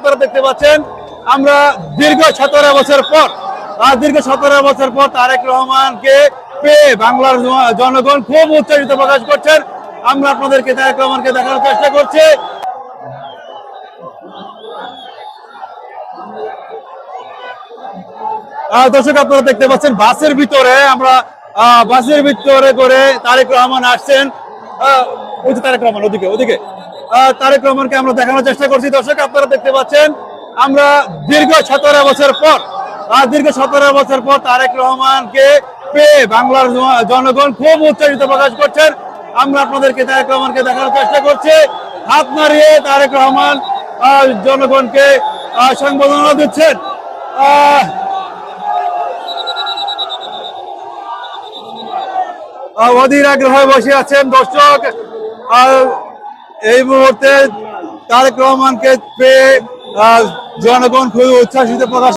আপনারা দেখতে পাচ্ছেন আমরা দীর্ঘ 17 বছর পর তারেক রহমানকে পেয়ে বাংলার জনগণ খুব উচ্ছ্বসিত প্রকাশ করছেন। আমরা আপনাদেরকে তারেক রহমানকে দেখানোর চেষ্টা করছি। দর্শক আপনারা দেখতে পাচ্ছেন বাসের ভিতরে করে তারেক রহমান আসছেন। ওই যে তারেক রহমান ওদিকে তারেক রহমানকে আমরা দেখানোর চেষ্টা করছি। দর্শক আপনারা দেখতে পাচ্ছেন আমরা দীর্ঘ 17 বছর পর তারেক রহমানকে পেয়ে বাংলার জনগণ খুব উচ্ছ্বসিত প্রকাশ করছেন। আমরা আপনাদেরকে তারেক রহমানকে দেখানোর চেষ্টা করছি। হাত নাড়িয়ে তারেক রহমান জনগণকে সংবর্ধনা দিচ্ছেন। অধীর আগ্রহে বসে আছেন দর্শক। এই মুহূর্তে তারেক রহমানকে পেয়ে জনগণ খুবই উচ্ছ্বসিত প্রকাশ